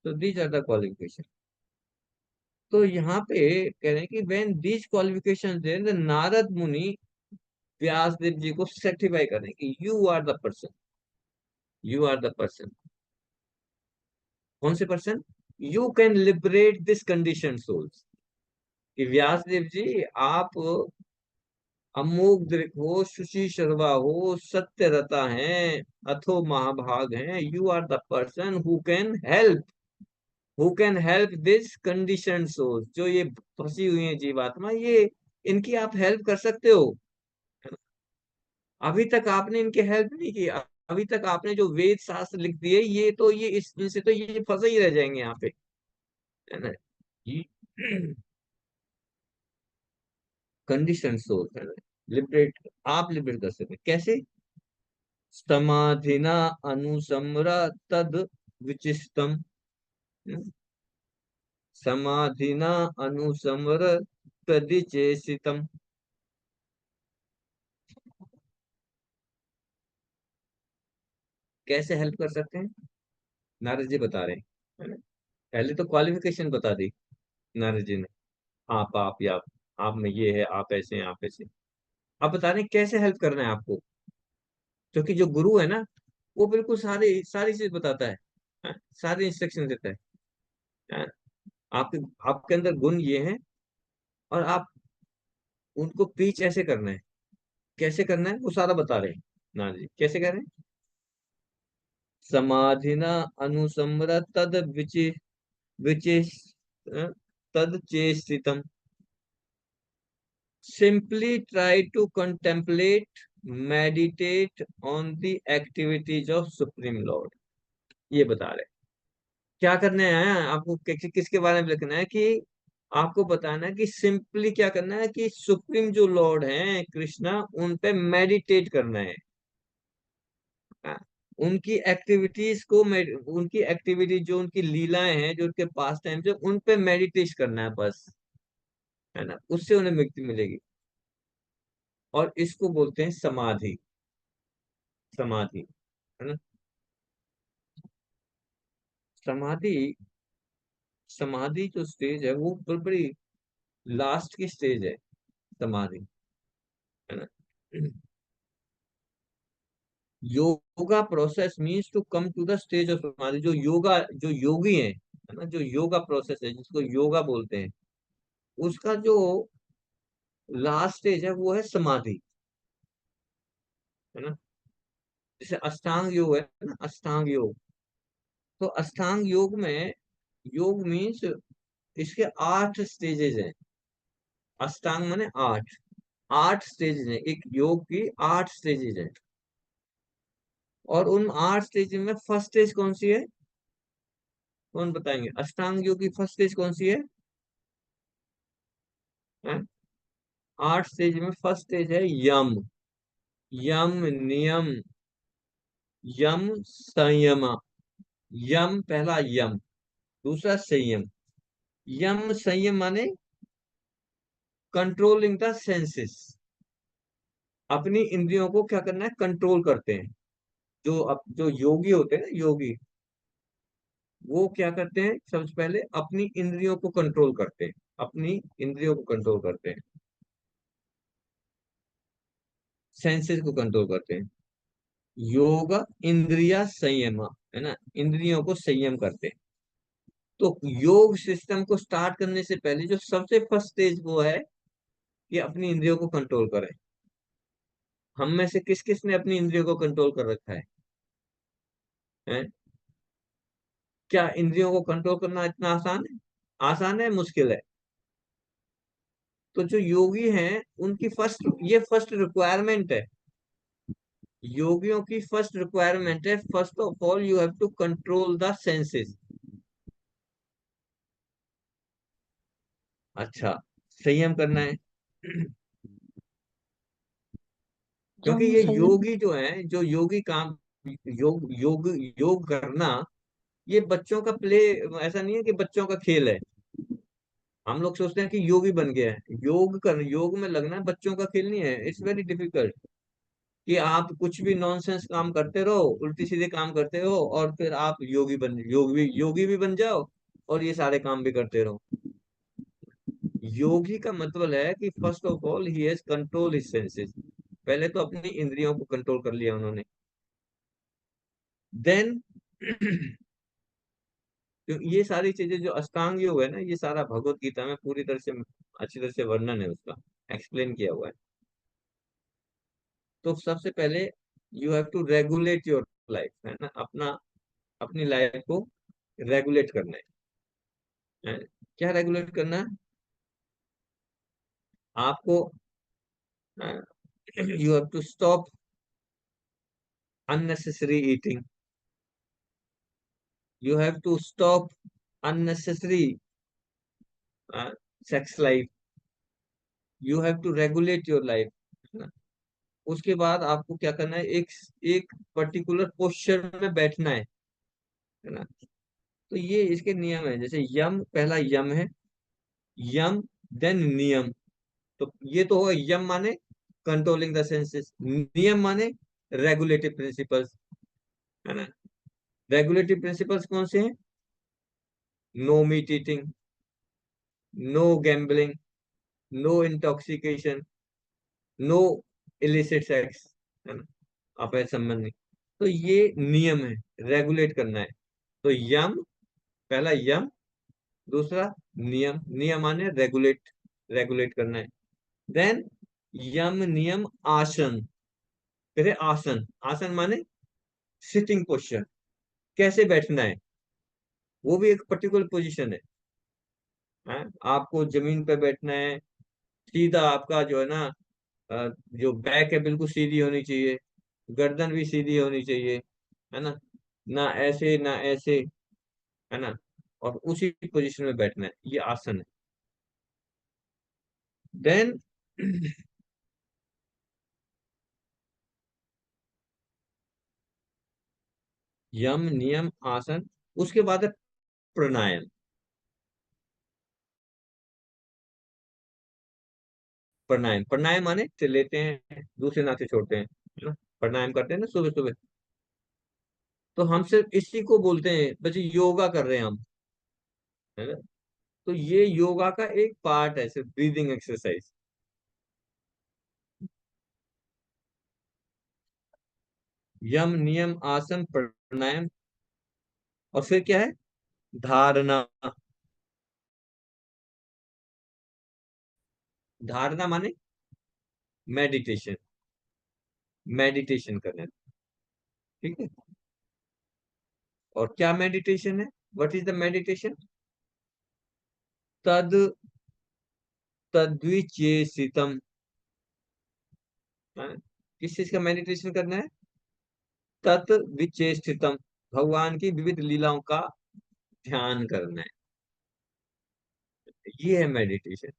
तो दीज आर द क्वालिफिकेशन। तो यहाँ पे कह रहे हैं कि when these qualification there, the Narada Muni Vyas Dev ji को सर्टिफाई कर रहे हैं कि you are the person, you are the person. कौन से person? You can liberate this condition souls, कि व्यास देव जी आप अमोघ दृक हो, शुचि शर्वा हो, सत्य रता है, अथो महाभाग हैं, you are the person who can help this condition souls, जो ये फंसी हुई है जीवात्मा, ये इनकी आप हेल्प कर सकते हो। अभी तक आपने इनकी हेल्प नहीं की, अभी तक आपने जो वेद शास्त्र लिख दिए, ये तो ये इनसे तो ये फंसे ही रह जाएंगे यहाँ पे, है ना? कंडीशन सोल है ना, लिबरेट, आप लिबरेट कर सकते हैं। कैसे? समाधिना अनुसमरा तद विचिष्टम, समाधिना अनुसमर तदिचेसितम। कैसे हेल्प कर सकते हैं, नारद जी बता रहे हैं, है ना? पहले तो क्वालिफिकेशन बता दी नारद जी ने, आप या आप में ये है, आप ऐसे हैं, आप ऐसे। अब बता रहे हैं कैसे हेल्प करना है आपको, क्योंकि जो गुरु है ना, वो बिल्कुल सारी सारी चीज बताता है, सारे इंस्ट्रक्शन देता है। आपके आपके अंदर गुण ये हैं, और आप उनको पीच ऐसे करना है, कैसे करना है वो सारा बता रहे हैं नारद जी। कैसे कह रहे हैं? समाधिना अनुसमर तद विचि तद चेष्टितम, simply try to contemplate, meditate on the activities of Supreme Lord। ये बता रहे हैं क्या करने आया है आपको, किसके बारे में लिखना है, कि आपको बताना है कि सिंपली क्या करना है, कि सुप्रीम जो लॉर्ड हैं कृष्णा, उन पे मेडिटेट करना है। हाँ, उनकी एक्टिविटीज को उनकी एक्टिविटी जो उनकी लीलाएं हैं, जो उनके पास टाइम से, उन पे मेडिटेट करना है बस, है ना, उससे उन्हें मुक्ति मिलेगी। और इसको बोलते हैं समाधि। समाधि, है ना। समाधि, समाधि जो स्टेज है वो बड़ी लास्ट की स्टेज है, समाधि, है ना। Yoga process means to come to the stage of samadhi. जो योगा, जो योगी है ना, जो योगा प्रोसेस है जिसको योगा बोलते हैं, उसका जो लास्ट स्टेज है वो है समाधि, है ना। जैसे अष्टांग योग है ना, अष्टांग योग। तो अष्टांग योग में, योग मीन्स इसके 8 स्टेजेस हैं। अष्टांग माने 8, 8 स्टेजेस हैं, एक योग की 8 स्टेजेस हैं। और उन 8 स्टेज में फर्स्ट स्टेज कौन सी है, कौन बताएंगे? अष्टांग योग की फर्स्ट स्टेज कौन सी है? 8 स्टेज में फर्स्ट स्टेज है यम। यम नियम, यम संयम। यम पहला यम, दूसरा संयम। यम संयम माने कंट्रोलिंग द सेंसेस। अपनी इंद्रियों को क्या करना है? कंट्रोल करते हैं। जो योगी होते हैं ना, योगी, वो क्या करते हैं? सबसे पहले अपनी इंद्रियों को कंट्रोल करते हैं, अपनी इंद्रियों को कंट्रोल करते हैं, सेंसेस को कंट्रोल करते हैं। योग इंद्रिया संयम, है ना, इंद्रियों को संयम करते हैं। तो योग सिस्टम को स्टार्ट करने से पहले जो सबसे फर्स्ट स्टेज वो है कि अपनी इंद्रियों को कंट्रोल करें। हम में से किस किस ने अपनी इंद्रियों को कंट्रोल कर रखा है? क्या इंद्रियों को कंट्रोल करना इतना आसान है? आसान है, मुश्किल है? तो जो योगी हैं उनकी फर्स्ट, ये फर्स्ट रिक्वायरमेंट है, योगियों की फर्स्ट रिक्वायरमेंट है, first of all you have to control the senses. अच्छा, संयम करना है। क्योंकि हम ये संयम। योगी जो है, जो योगी काम, योग करना, ये बच्चों का प्ले, ऐसा नहीं है कि बच्चों का खेल है। हम लोग सोचते हैं कि योगी बन गया है, योग में लगना बच्चों का खेल नहीं है। इट्स वेरी डिफिकल्ट कि आप कुछ भी नॉनसेंस काम करते रहो, उल्टी सीधे काम करते रहो, और फिर आप योगी भी बन जाओ, और ये सारे काम भी करते रहो। योगी का मतलब है कि first of all he has control his senses. पहले तो अपनी इंद्रियों को कंट्रोल कर लिया उन्होंने। देन ये सारी चीजें जो अष्टांग योग है ना, ये सारा भगवत गीता में पूरी तरह से, अच्छी तरह से वर्णन है उसका, एक्सप्लेन किया हुआ है। तो सबसे पहले you have to regulate your life, है ना, अपनी लाइफ को रेगुलेट करना है। क्या रेगुलेट करना है आपको? You have to stop unnecessary eating. You have to stop unnecessary sex life. You have to regulate your life, है ना। उसके बाद आपको क्या करना है? एक एक पर्टिकुलर पोस्चर में बैठना है ना। तो ये इसके नियम है। जैसे यम, पहला यम है, यम, देन नियम। तो ये तो होगा यम माने कंट्रोलिंग द सेंसेस, नियम माने रेगुलेटिव प्रिंसिपल्स, है ना। रेगुलेटिव प्रिंसिपल्स कौन से हैं? No meat eating, no gambling, no intoxication, no illicit sex, है ना, अवैध संबंधी। तो ये नियम है, रेगुलेट करना है। तो यम, पहला यम, दूसरा नियम। नियम माने रेगुलेट, रेगुलेट करना है। देन यम नियम आसन, फिर है आसन। आसन माने सिटिंग पोस्चर, कैसे बैठना है, वो भी एक पर्टिकुलर पोजीशन है। आपको जमीन पे बैठना है, सीधा आपका जो है ना, जो बैक है बिल्कुल सीधी होनी चाहिए, गर्दन भी सीधी होनी चाहिए, है ना, ना ऐसे ना ऐसे, है ना। और उसी पोजीशन में बैठना है, ये आसन है। देन यम नियम आसन, उसके बाद है प्राणायाम। प्राणायाम, प्राणायाम माने लेते हैं दूसरे नाक से छोड़ते हैं, है ना, प्राणायाम करते हैं ना सुबह सुबह। तो हम सिर्फ इसी को बोलते हैं बच्चे योगा कर रहे हैं हम, है ना। तो ये योगा का एक पार्ट है, सिर्फ ब्रीदिंग एक्सरसाइज। यम नियम आसन प्राणायाम, और फिर क्या है, धारणा। धारणा माने मेडिटेशन, मेडिटेशन करना, ठीक है। और क्या मेडिटेशन है, व्हाट इज द मेडिटेशन? तद तद्विचेसितम, हाँ, किस चीज का मेडिटेशन करना है? तत् विचेष्टितम, भगवान की विविध लीलाओं का ध्यान करना है, ये है meditation.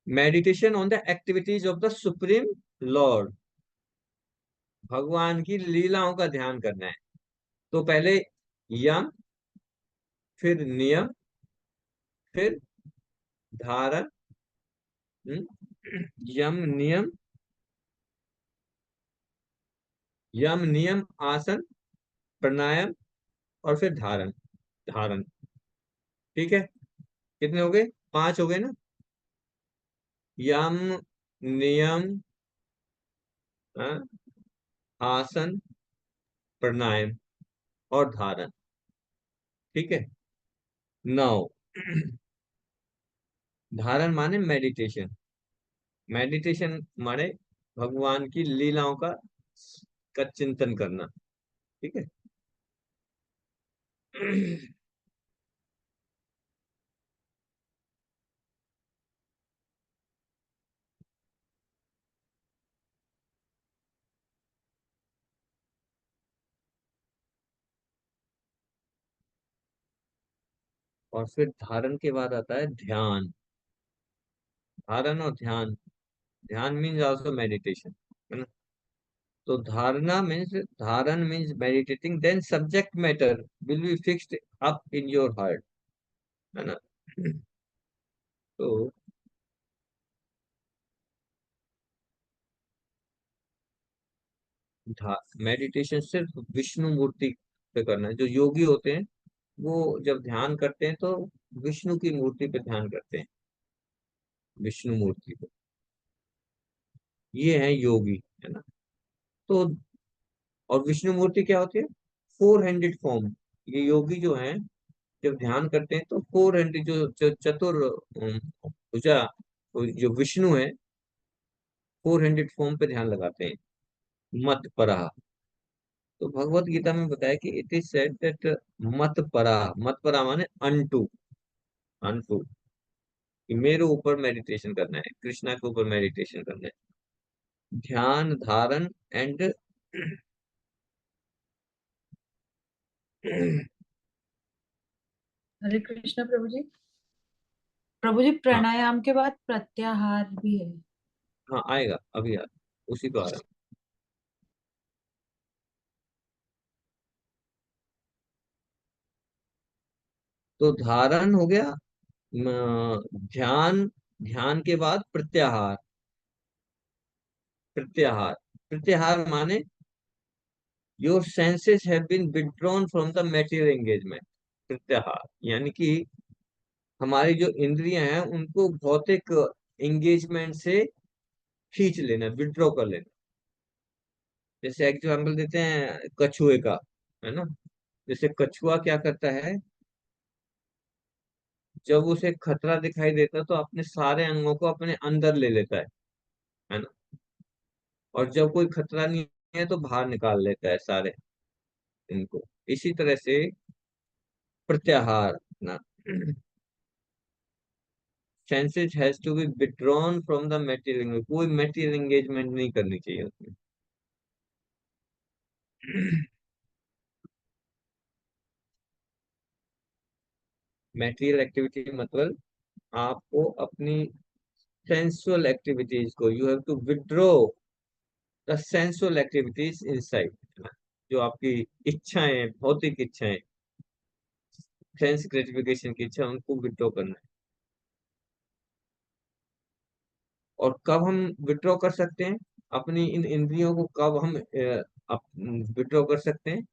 Meditation on the activities of the supreme Lord, भगवान की लीलाओं का ध्यान करना है। तो पहले यम, फिर नियम, फिर धारण, हम्म, यम नियम आसन प्राणायाम, और फिर धारण। धारण, ठीक है। कितने हो गए? 5 हो गए ना। यम नियम, हाँ, आसन प्राणायाम और धारण, ठीक है। नौ, धारण माने मेडिटेशन, मेडिटेशन माने भगवान की लीलाओं का चिंतन करना, ठीक है। और फिर धारण के बाद आता है ध्यान। धारण और ध्यान, ध्यान मीन्स आल्सो मेडिटेशन, है ना। तो धारण means meditating, then subject matter will be fixed up in your heart, है ना। तो मेडिटेशन सिर्फ विष्णु मूर्ति पे करना है। जो योगी होते हैं वो जब ध्यान करते हैं तो विष्णु की मूर्ति पे ध्यान करते हैं, विष्णु मूर्ति पे। ये है योगी, है ना। तो और विष्णु मूर्ति क्या होती है? 4 हैंडेड फॉर्म। ये योगी जो है जब ध्यान करते हैं तो 4 हैंडेड, जो चतुर भुजा, जो विष्णु है, 4 हैंडेड फॉर्म पे ध्यान लगाते हैं। मत परा, तो भगवत गीता में बताया कि इट इज सेड दैट मत परा, मत परा माने अनटू, अनटू, कि मेरे ऊपर मेडिटेशन करना है, कृष्णा के ऊपर मेडिटेशन करना है। ध्यान, धारण एंड हरे कृष्णा प्रभु जी। प्रभु जी, हाँ प्राणायाम के बाद प्रत्याहार भी है। हाँ, आएगा अभी, उसी को आ रहा है। तो धारण हो गया, ध्यान, ध्यान के बाद प्रत्याहार। प्रत्याहार, प्रत्याहार माने your senses have been withdrawn from the material engagement. प्रत्याहार यानी कि हमारी जो इंद्रियां हैं उनको भौतिक एंगेजमेंट से खींच लेना, विड्रॉ कर लेना। जैसे एग्जाम्पल देते हैं कछुए का, है ना। जैसे कछुआ क्या करता है, जब उसे खतरा दिखाई देता है तो अपने सारे अंगों को अपने अंदर ले लेता है ना। और जब कोई खतरा नहीं है तो बाहर निकाल लेता है सारे इनको। इसी तरह से प्रत्याहार ना, senses has to be withdrawn from the material, कोई मेटेरियल एंगेजमेंट नहीं करनी चाहिए उसमें। मेटेरियल एक्टिविटी मतलब आपको अपनी सेंसुअल एक्टिविटीज को, you have to withdraw the sensual activities inside. जो आपकी इच्छाएं, भौतिक इच्छाएं, सेंस ग्रेटिफिकेशन की इच्छा, उनको विड्रॉ करना है। और कब हम विड्रॉ कर सकते हैं अपनी इन इंद्रियों को, कब हम विड्रॉ कर सकते हैं?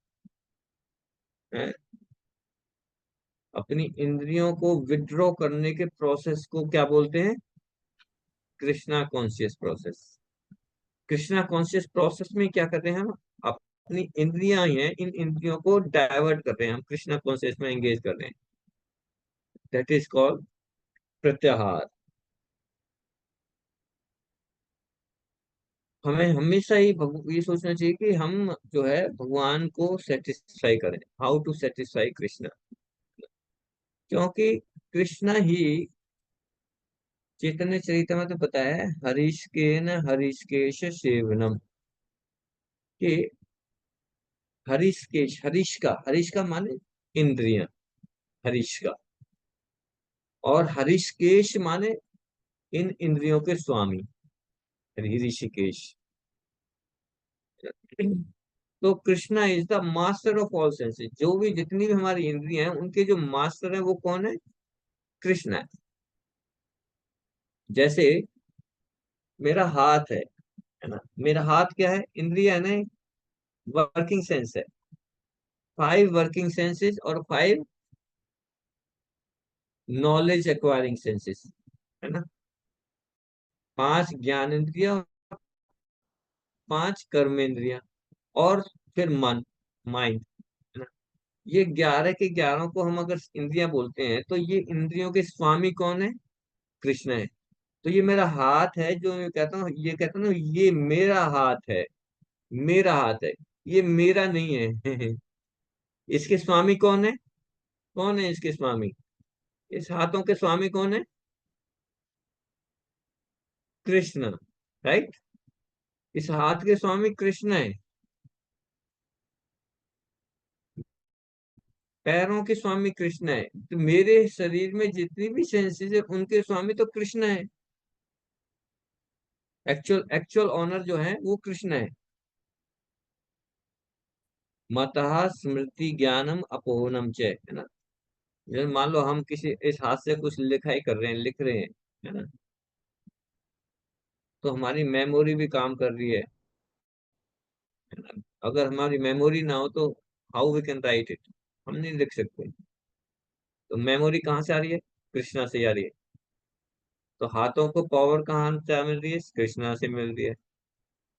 हैं? अपनी इंद्रियों को विड्रॉ करने के प्रोसेस को क्या बोलते हैं? Krishna conscious process. Krishna conscious process में क्या कर रहे हैं हम? अपनी इंद्रियां ही हैं, इन इंद्रियों को डाइवर्ट कर रहे हैं हम, कृष्णा कॉन्शियस में एंगेज कर रहे हैं। दैट इज कॉल्ड प्रत्याहार। हमें हमेशा ही ये सोचना चाहिए कि हम जो है भगवान को सेटिस्फाई करें। हाउ टू सेटिस्फाई कृष्णा, क्योंकि कृष्णा ही चैतन्य चरितमृत में बताया है, हरिष्केन हरिष्केश सेवनम, कि हरिष्केश, हरीश का माने इंद्रियां, हरीश का, और हरिष्केश माने इन इंद्रियों के स्वामी, ऋषिकेश। तो Krishna is the master of all senses. जो भी जितनी भी हमारी इंद्रियां हैं, उनके जो मास्टर है वो कौन है? कृष्णा है। जैसे मेरा हाथ है ना, मेरा हाथ क्या है? इंद्रिय है ना, वर्किंग सेंस है। 5 वर्किंग सेंसेस और 5 नॉलेज एक्वायरिंग सेंसेस, है ना। 5 ज्ञान इंद्रिया, 5 कर्मेंद्रिया, और फिर मन, माइंड, है ना। ये 11 के 11 को हम अगर इंद्रियां बोलते हैं, तो ये इंद्रियों के स्वामी कौन है? कृष्ण है। तो ये मेरा हाथ है, जो मैं कहता हूँ, ये कहता हूँ ना, ये मेरा हाथ है, मेरा हाथ है, ये मेरा नहीं है। इसके स्वामी कौन है? कौन है इसके स्वामी? इस हाथों के स्वामी कौन है? कृष्ण, राइट। इस हाथ के स्वामी कृष्ण है। पैरों के स्वामी कृष्ण है। तो मेरे शरीर में जितनी भी सेंसेस है, उनके स्वामी तो कृष्ण है। एक्चुअल एक्चुअल ऑनर जो है वो कृष्ण है। मतः स्मृति ज्ञानम अपोहनम च, है ना। जैसे मान लो हम किसी इस हाथ से कुछ लिखाई कर रहे हैं, लिख रहे हैं, है ना, तो हमारी मेमोरी भी काम कर रही है ना। अगर हमारी मेमोरी ना हो तो how we can write it? हम नहीं लिख सकते। तो मेमोरी कहाँ से आ रही है? कृष्णा से आ रही है। तो हाथों को पावर कहाँ से मिल रही है? कृष्णा से मिल रही है।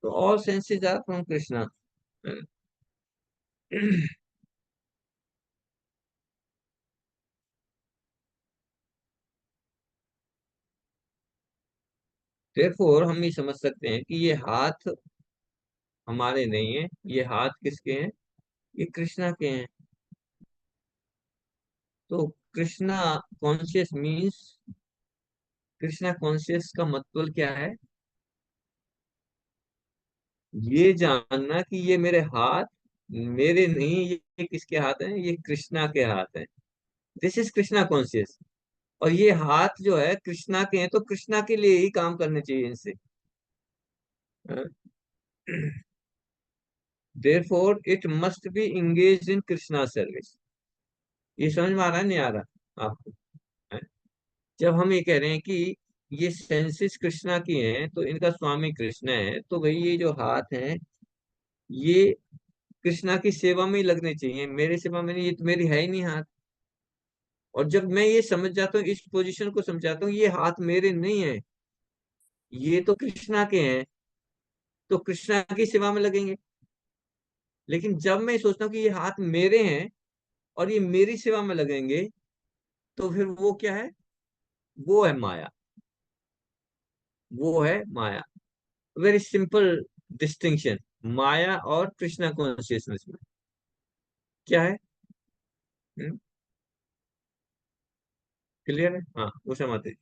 तो all senses are from Krishna. therefore हम ये समझ सकते हैं कि ये हाथ हमारे नहीं है, ये हाथ किसके हैं? ये कृष्णा के हैं। तो Krishna conscious means, Krishna conscious का मतलब क्या है? ये जानना कि ये मेरे हाथ मेरे नहीं, ये किसके हाथ हैं? ये कृष्णा के हाथ हैं। This is Krishna conscious. और ये हाथ जो है कृष्णा के हैं, तो कृष्णा के लिए ही काम करने चाहिए इनसे। Therefore it must be engaged in Krishna service. ये समझ में आ रहा है, नहीं आ रहा आपको? है? जब हम ये कह रहे हैं कि ये सेंसेस कृष्णा की हैं, तो इनका स्वामी कृष्ण है, तो भाई ये जो हाथ हैं, ये कृष्णा की सेवा में ही लगने चाहिए, मेरे सेवा में नहीं। ये तो मेरी है ही नहीं हाथ। और जब मैं ये समझ जाता हूँ, इस पोजीशन को समझाता हूँ, ये हाथ मेरे नहीं है, ये तो कृष्णा के हैं, तो कृष्णा की सेवा में लगेंगे। लेकिन जब मैं सोचता हूँ कि ये हाथ मेरे हैं और ये मेरी सेवा में लगेंगे, तो फिर वो क्या है? वो है माया। वो है माया। वेरी सिंपल डिस्टिंक्शन, माया और कृष्णा कॉन्शियसनेस में क्या है? क्लियर है? हाँ, उषा माता जी।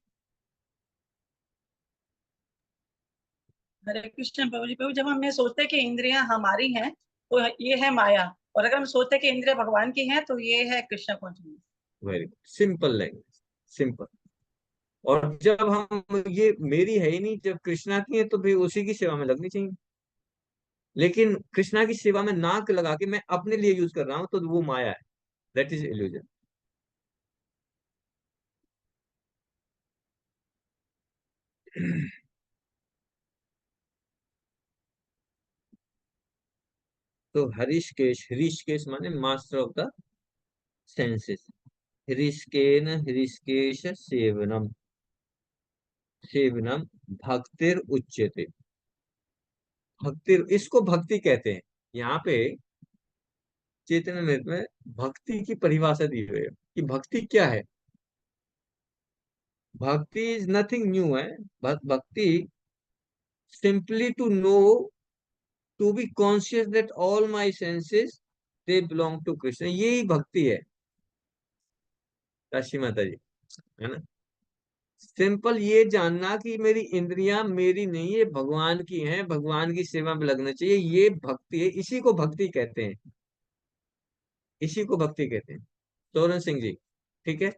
हरे कृष्ण प्रभु जी। प्रभु, जब हम ये सोचते हैं कि इंद्रियां हमारी हैं, तो ये है माया। और अगर हम सोचते हैं कि इंद्रियां भगवान की हैं, तो ये है Krishna consciousness. Very simple language, simple. और जब हम ये मेरी है ही नहीं, जब कृष्णा की है, तो भी उसी की सेवा में लगनी चाहिए। लेकिन कृष्णा की सेवा में नाक लगा के मैं अपने लिए यूज कर रहा हूं, तो वो माया है, दैट इज इल्यूजन। तो हरिषकेश, हृषिकेश माने मास्टर ऑफ द सेंसेस। हृषकेन हृषिकेश सेवनम, सेवनम भक्तिर उच्यते। भक्ति, इसको भक्ति कहते हैं। यहाँ पे चैतन्य में भक्ति की परिभाषा दी हुई है कि भक्ति क्या है। भक्ति इज नथिंग न्यू है। Bhakti simply to know, to be conscious that all my senses they belong to Krishna, यही भक्ति है राशि माता जी, है ना। सिंपल ये जानना कि मेरी इंद्रियां मेरी नहीं है, भगवान की हैं, भगवान की सेवा में लगना चाहिए, ये भक्ति है। इसी को भक्ति कहते हैं, इसी को भक्ति कहते हैं। सोरन सिंह जी, ठीक है।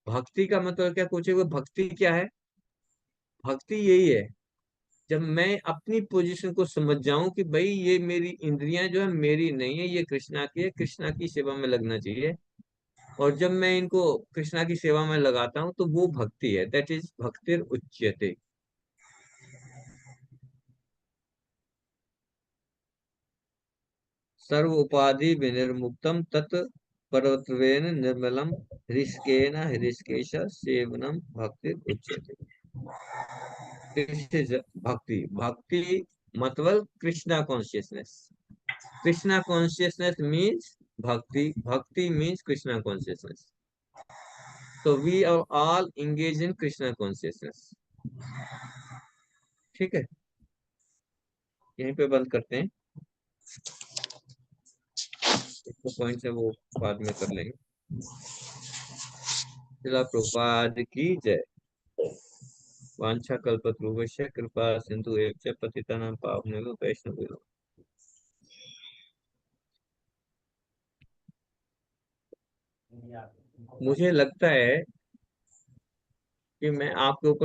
भक्ति का मतलब क्या पूछे, भक्ति क्या है। भक्ति यही है, जब मैं अपनी पोजीशन को समझ जाऊं कि भाई ये मेरी इंद्रियां जो है मेरी नहीं है, ये कृष्णा की है, कृष्णा की सेवा में लगना चाहिए। और जब मैं इनको कृष्णा की सेवा में लगाता हूं तो वो भक्ति है, दैट इज भक्तिर उच्यते। सर्व उपाधि विनिर्मुक्तम तत् परत्वेन निर्मलम हृषिकेन हृषिकेश सेवनम भक्ति उच्यते। This is bhakti. भक्ति मतलब Krishna consciousness. Krishna consciousness means bhakti, bhakti means Krishna consciousness. तो we are all engage in Krishna consciousness, ठीक है। यहीं पे बंद करते हैं, एक पॉइंट है वो बाद में कर लेंगे। श्रील प्रभुपाद की जय। वांछा कल्पतरुभ्यश्च कृपा सिंधु एव च पतितानां पावनेभ्यो वैष्णवेभ्यो। मुझे लगता है कि मैं आपके ऊपर